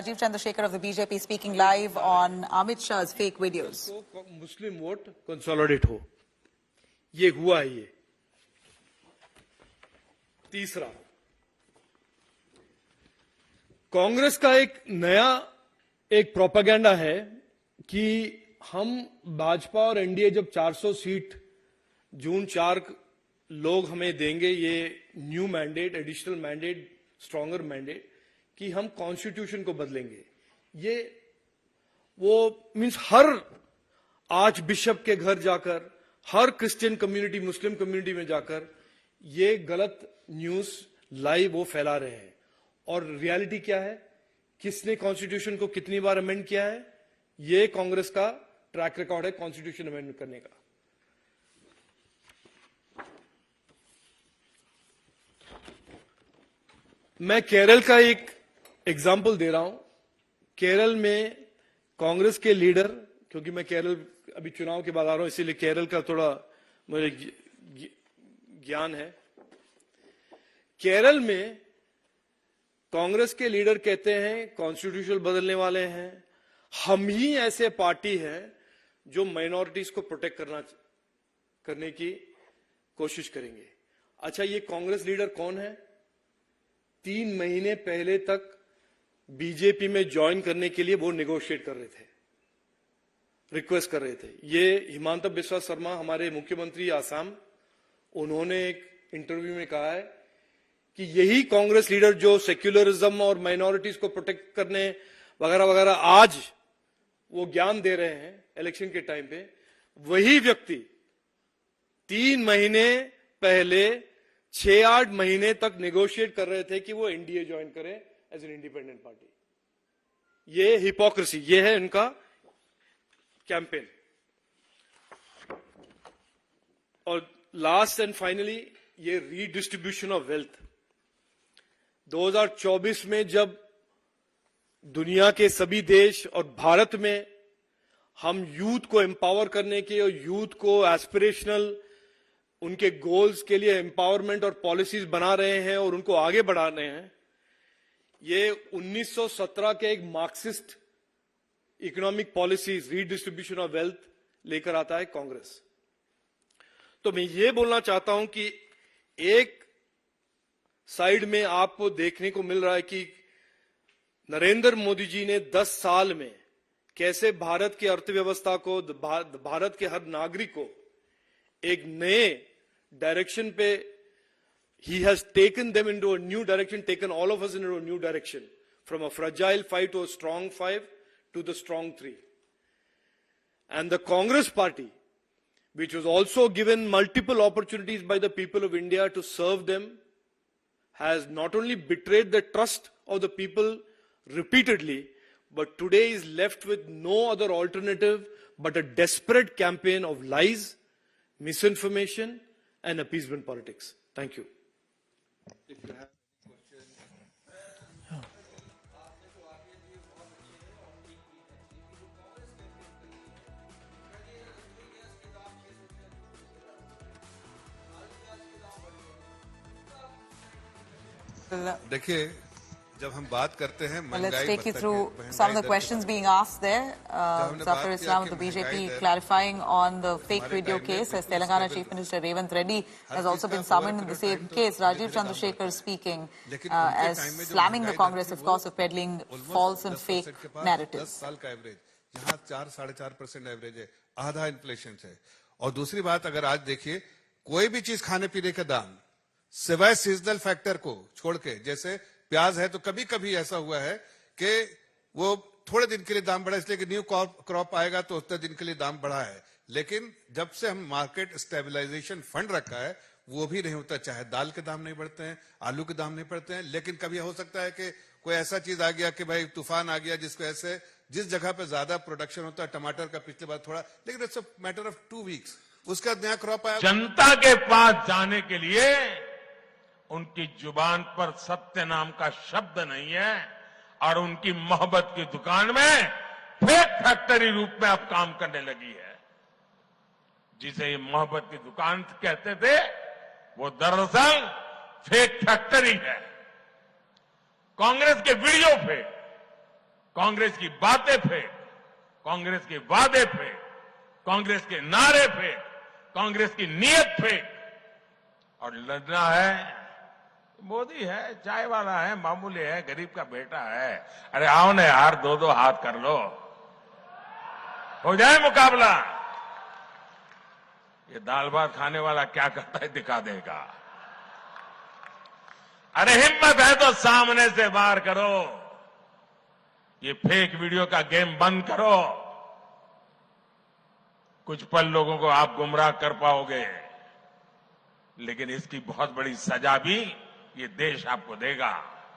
Rajiv Chandrasekhar of the BJP speaking live on Amit Shah's fake videos. Muslim vote consolidate हो, ये हुआ है। ये तीसरा, कांग्रेस का एक प्रोपेगेंडा है कि हम भाजपा और एनडीए जब 400 सीट जून 4 लोग हमें देंगे, ये new mandate, additional mandate, stronger mandate, कि हम कॉन्स्टिट्यूशन को बदलेंगे। ये वो मींस हर आर्च बिशप के घर जाकर, हर क्रिश्चियन कम्युनिटी, मुस्लिम कम्युनिटी में जाकर ये गलत न्यूज लाइव वो फैला रहे हैं। और रियलिटी क्या है, किसने कॉन्स्टिट्यूशन को कितनी बार अमेंड किया है, ये कांग्रेस का ट्रैक रिकॉर्ड है कॉन्स्टिट्यूशन अमेंड करने का। मैं केरल का एक एग्जाम्पल दे रहा हूं। केरल में कांग्रेस के लीडर, क्योंकि मैं केरल अभी चुनाव के बाद आ रहा हूं, इसीलिए केरल का थोड़ा मुझे ज्ञान है। केरल में कांग्रेस के लीडर कहते हैं कॉन्स्टिट्यूशन बदलने वाले हैं, हम ही ऐसे पार्टी हैं जो माइनॉरिटीज को प्रोटेक्ट करने की कोशिश करेंगे। अच्छा, ये कांग्रेस लीडर कौन है? 3 महीने पहले तक बीजेपी में ज्वाइन करने के लिए वो नेगोशिएट कर रहे थे, रिक्वेस्ट कर रहे थे। ये हिमांता बिस्वा शर्मा, हमारे मुख्यमंत्री आसाम, उन्होंने एक इंटरव्यू में कहा है कि यही कांग्रेस लीडर जो सेक्युलरिज्म और माइनॉरिटीज को प्रोटेक्ट करने वगैरह वगैरह आज वो ज्ञान दे रहे हैं इलेक्शन के टाइम पे, वही व्यक्ति 3 महीने पहले 6-8 महीने तक नेगोशिएट कर रहे थे कि वो एनडीए ज्वाइन करें एज एन इंडिपेंडेंट पार्टी। ये हिपोक्रेसी, ये है इनका कैंपेन। और लास्ट एंड फाइनली, ये रीडिस्ट्रीब्यूशन ऑफ वेल्थ। 2024 में जब दुनिया के सभी देश और भारत में हम यूथ को एम्पावर करने के और यूथ को एस्पिरेशनल उनके गोल्स के लिए एम्पावरमेंट और पॉलिसीज बना रहे हैं और उनको आगे बढ़ा रहे हैं, ये 1917 के एक Marxist economic policies, redistribution of wealth लेकर आता है कांग्रेस। तो मैं ये बोलना चाहता हूं कि एक साइड में आपको देखने को मिल रहा है कि नरेंद्र मोदी जी ने 10 साल में कैसे भारत की अर्थव्यवस्था को, भारत के हर नागरिक को एक नए डायरेक्शन पे, he has taken them into a new direction, taken all of us into a new direction, from a fragile 5 to a strong 5 to the strong 3. And the Congress party, which was also given multiple opportunities by the people of India to serve them, has not only betrayed the trust of the people repeatedly, but today is left with no other alternative but a desperate campaign of lies, misinformation, and appeasement politics. Thank you. If you have देखिए, जब हम बात करते हैं, let's take you through some of the questions being asked there. Zafar Islam of the BJP clarifying on the fake video case, as Telangana Chief Minister Revanth Reddy has also been summoned in the same case. Rajiv Chandrasekhar speaking as slamming the Congress, of course, of peddling false and fake narratives. 10 साल का average, यहाँ 4-4.5% average है, आधा inflation है। और दूसरी बात, अगर आज देखिए, कोई भी चीज खाने पीने का दाम सिवाय सीजनल फैक्टर को छोड़ के, जैसे प्याज है तो कभी कभी ऐसा हुआ है कि वो थोड़े दिन के लिए दाम बढ़ा, इसलिए कि न्यू क्रॉप आएगा तो उतने दिन के लिए दाम बढ़ा है। लेकिन जब से हम मार्केट स्टेबलाइजेशन फंड रखा है, वो भी नहीं होता। चाहे दाल के दाम नहीं बढ़ते हैं, आलू के दाम नहीं बढ़ते हैं, लेकिन कभी हो सकता है कि कोई ऐसा चीज आ गया कि भाई तूफान आ गया, जिसको ऐसे जिस जगह पे ज्यादा प्रोडक्शन होता है टमाटर का पिछले बार थोड़ा, लेकिन it's a matter of 2 weeks, उसका नया क्रॉप आया। जनता के पास जाने के लिए उनकी जुबान पर सत्य नाम का शब्द नहीं है और उनकी मोहब्बत की दुकान में फेक फैक्ट्री रूप में अब काम करने लगी है। जिसे ये मोहब्बत की दुकान कहते थे, वो दरअसल फेक फैक्ट्री है। कांग्रेस के वीडियो पे कांग्रेस की बातें फेंक, कांग्रेस के वादे फेंक, कांग्रेस के नारे फेंक, कांग्रेस की नीयत फेंक और लड़ना है। मोदी है, चाय वाला है, मामूली है, गरीब का बेटा है। अरे आओ ना यार, दो दो हाथ कर लो, हो जाए मुकाबला। ये दाल भात खाने वाला क्या करता है दिखा देगा। अरे हिम्मत है तो सामने से वार करो, ये फेक वीडियो का गेम बंद करो। कुछ पल लोगों को आप गुमराह कर पाओगे, लेकिन इसकी बहुत बड़ी सजा भी ये देश आपको देगा।